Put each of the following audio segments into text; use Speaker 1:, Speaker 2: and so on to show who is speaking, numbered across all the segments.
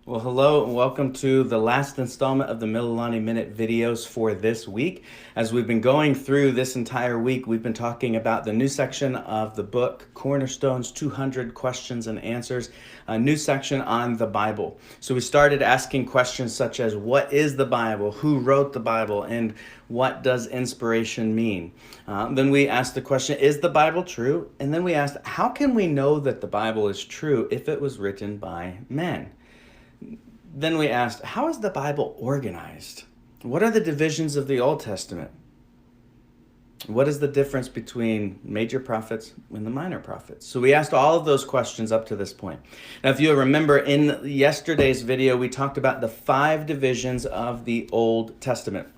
Speaker 1: Well, hello and welcome to the last installment of the Mililani Minute videos for this week. As we've been going through this entire week, we've been talking about the new section of the book, Cornerstone's 200 Questions and Answers, a new section on the Bible. So we started asking questions such as, what is the Bible? Who wrote the Bible? And what does inspiration mean? Then we asked the question, is the Bible true? And then we asked, how can we know that the Bible is true if it was written by men? Then we asked, how is the Bible organized? What are the divisions of the Old Testament? What is the difference between major prophets and the minor prophets? So we asked all of those questions up to this point. Now, if you remember, in yesterday's video, we talked about the 5 divisions of the Old Testament.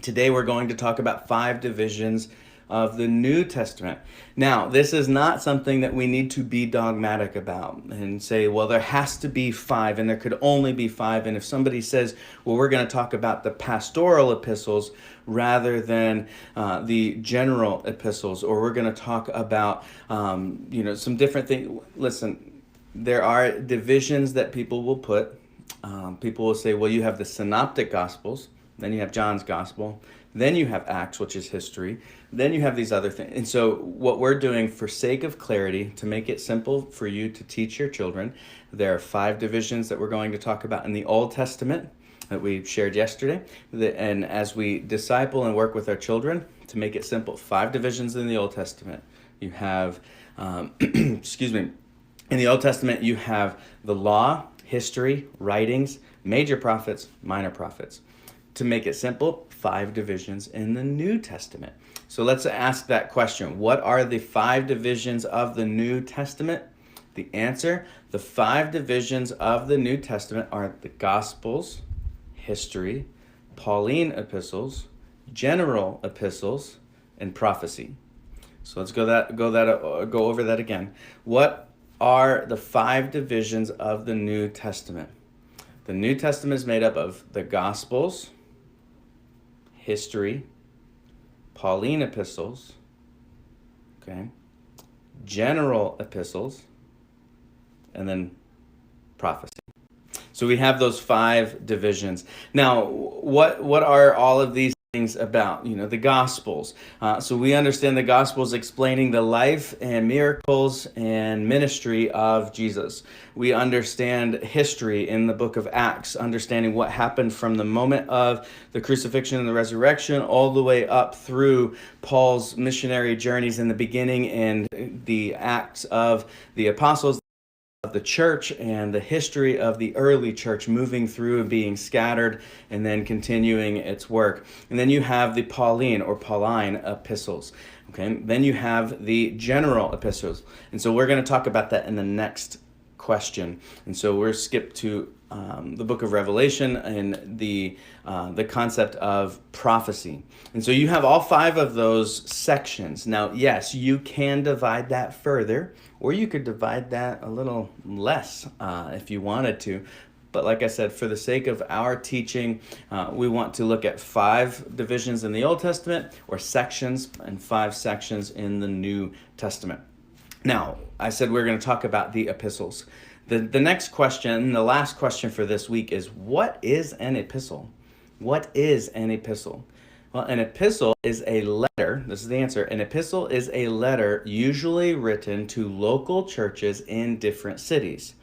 Speaker 1: Today, we're going to talk about 5 divisions of the New Testament. Now, this is not something that we need to be dogmatic about and say, well, there has to be 5 and there could only be 5. And if somebody says, well, we're going to talk about the pastoral epistles rather than the general epistles, or we're going to talk about, some different things. Listen, there are divisions that people will put. People will say, well, you have the synoptic gospels, then you have John's gospel, then you have Acts, which is history, then you have these other things. And so what we're doing, for sake of clarity, to make it simple for you to teach your children, there are 5 divisions that we're going to talk about in the Old Testament that we shared yesterday. And as we disciple and work with our children, to make it simple, 5 divisions in the Old Testament. You have, excuse me, in the Old Testament, you have the law, history, writings, major prophets, minor prophets. To make it simple, 5 divisions in the New Testament. So let's ask that question. What are the 5 divisions of the New Testament? The answer, the 5 divisions of the New Testament are the Gospels, history, Pauline epistles, general epistles, and prophecy. So let's go over that again. What are the 5 divisions of the New Testament? The New Testament is made up of the Gospels, history, Pauline epistles, okay, general epistles, and then prophecy. So we have those 5 divisions. Now, what are all of these things about? The Gospels. So we understand the Gospels explaining the life and miracles and ministry of Jesus. We understand history in the book of Acts, understanding what happened from the moment of the crucifixion and the resurrection all the way up through Paul's missionary journeys in the beginning and the Acts of the apostles, of the church, and the history of the early church moving through and being scattered and then continuing its work. And then you have the Pauline or Pauline epistles. Okay, then you have the general epistles. And so we're going to talk about that in the next question. And so we're skipped to the book of Revelation and the concept of prophecy. And so you have all 5 of those sections. Now, yes, you can divide that further, or you could divide that a little less if you wanted to. But like I said, for the sake of our teaching, we want to look at 5 divisions in the Old Testament, or sections, and 5 sections in the New Testament. Now, I said we're going to talk about the epistles. The next question, the last question for this week, is, what is an epistle? What is an epistle? Well, an epistle is a letter. This is the answer. An epistle is a letter usually written to local churches in different cities.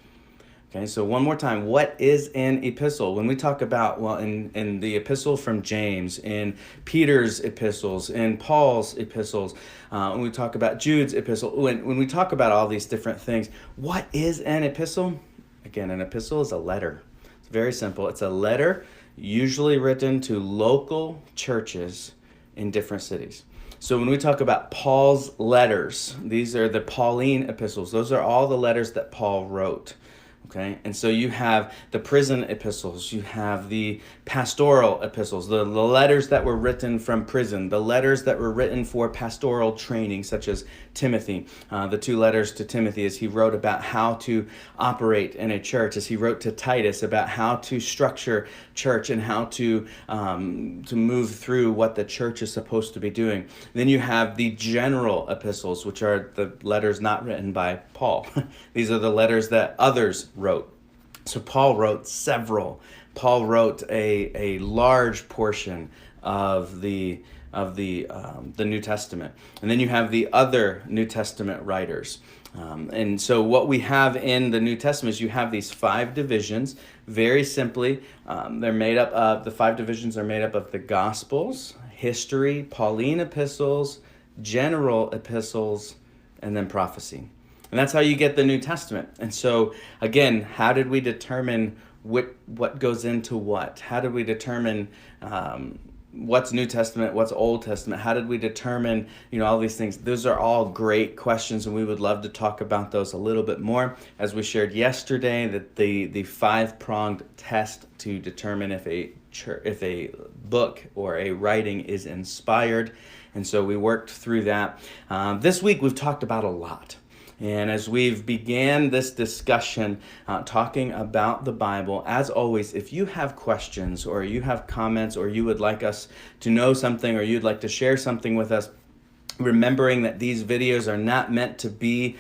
Speaker 1: Okay, so one more time, what is an epistle? When we talk about, in the epistle from James, in Peter's epistles, in Paul's epistles, when we talk about Jude's epistle, when we talk about all these different things, what is an epistle? Again, an epistle is a letter. It's very simple. It's a letter usually written to local churches in different cities. So when we talk about Paul's letters, these are the Pauline epistles. Those are all the letters that Paul wrote. Okay, and so you have the prison epistles, you have the pastoral epistles, the letters that were written from prison, the letters that were written for pastoral training, such as Timothy, the 2 letters to Timothy, as he wrote about how to operate in a church, as he wrote to Titus about how to structure church and how to move through what the church is supposed to be doing. Then you have the general epistles, which are the letters not written by Paul. These are the letters that others wrote. So Paul wrote several. Paul wrote a large portion of the New Testament, and then you have the other New Testament writers. And so what we have in the New Testament is you have these 5 divisions. Very simply, they're made up of the 5 divisions are made up of the Gospels, history, Pauline epistles, general epistles, and then prophecy. And that's how you get the New Testament. And so, again, how did we determine what goes into what? How did we determine what's New Testament, what's Old Testament? How did we determine, all these things? Those are all great questions, and we would love to talk about those a little bit more. As we shared yesterday, that the 5-pronged test to determine if a book or a writing is inspired. And so we worked through that. This week we've talked about a lot. And as we've began this discussion talking about the Bible, as always, if you have questions or you have comments or you would like us to know something or you'd like to share something with us, remembering that these videos are not meant to be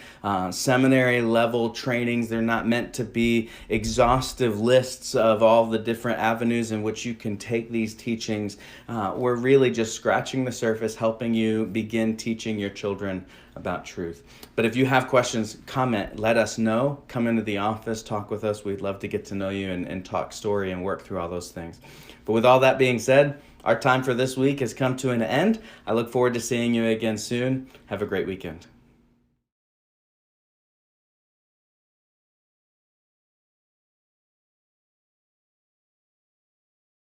Speaker 1: seminary level trainings. They're not meant to be exhaustive lists of all the different avenues in which you can take these teachings. We're really just scratching the surface, helping you begin teaching your children about truth. But if you have questions, comment, let us know. Come into the office, talk with us. We'd love to get to know you and talk story and work through all those things. But with all that being said, our time for this week has come to an end. I look forward to seeing you again soon. Have a great weekend.